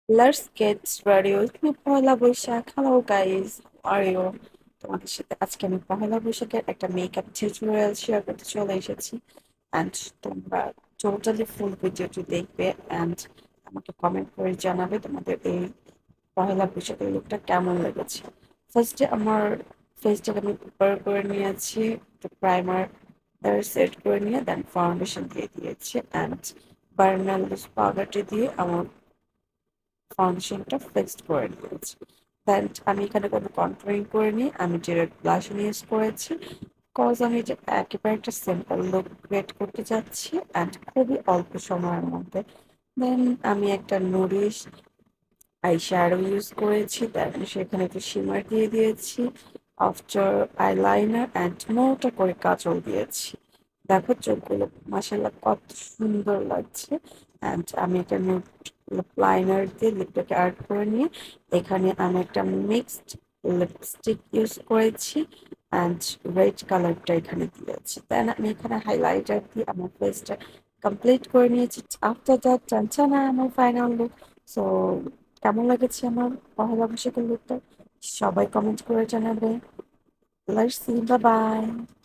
Let's get ready with me Pohela Boishakh. Hello guys, are you? তোমাদের সাথে আজকে আমি পহেলা বৈশাখের একটা মেকআপ টিউটোরিয়াল শেয়ার করতে চলে এসেছি। অ্যান্ড তোমরা টোটালি ফুল ভিডিওটি দেখবে অ্যান্ড আমাকে কমেন্ট করে জানাবে তোমাদের এই পহেলা বৈশাখের লুকটা কেমন লেগেছে। ফার্স্টে আমার ফেসটাকে আমি প্রিপেয়ার করে নিয়েছি, একটু প্রাইমার সেট করে নিয়ে দেন ফাউন্ডেশন দিয়ে দিয়েছি অ্যান্ড বার্নাল পাউডারটি দিয়ে আমার ফাউন্ডেশনটা ফিক্সড করে নিয়েছি। দেন আমি এখানে কোনো কন্ট্রোলিং করিনি, আমি ডিরেক্ট ব্লাশন ইউজ করেছি। কজ আমি যে একেবারে একটা সিম্পল লুক ক্রিয়েট করতে যাচ্ছি অ্যান্ড খুবই অল্প সময়ের মধ্যে। দেন আমি একটা নুডিশ আই শ্যাডো ইউজ করেছি, দেন সেখানে একটু শিমার দিয়ে দিয়েছি, আফটার আইলাইনার অ্যান্ড মোটা করে কাজল দিয়েছি। দেখো চোখগুলো মাসাল্লাহ কত সুন্দর লাগছে। অ্যান্ড আমি একটা নিউড লাইনার দিয়ে লিপটাকে আর্ট করে নিয়ে এখানে আমি একটা মিক্সড লিপস্টিক ইউজ করেছি অ্যান্ড রেড কালারটা এখানে দিয়েছি। দেন আমি এখানে হাইলাইটার দিয়ে আমার ফেসটা কমপ্লিট করে নিয়েছি। আফটার দ্যাট টানটানা আমার ফাইনাল লুক। সো কেমন লেগেছে আমার পহেলা বৈশাখের লুকটা সবাই কমেন্ট করে জানাবে। Let's see, bye bye.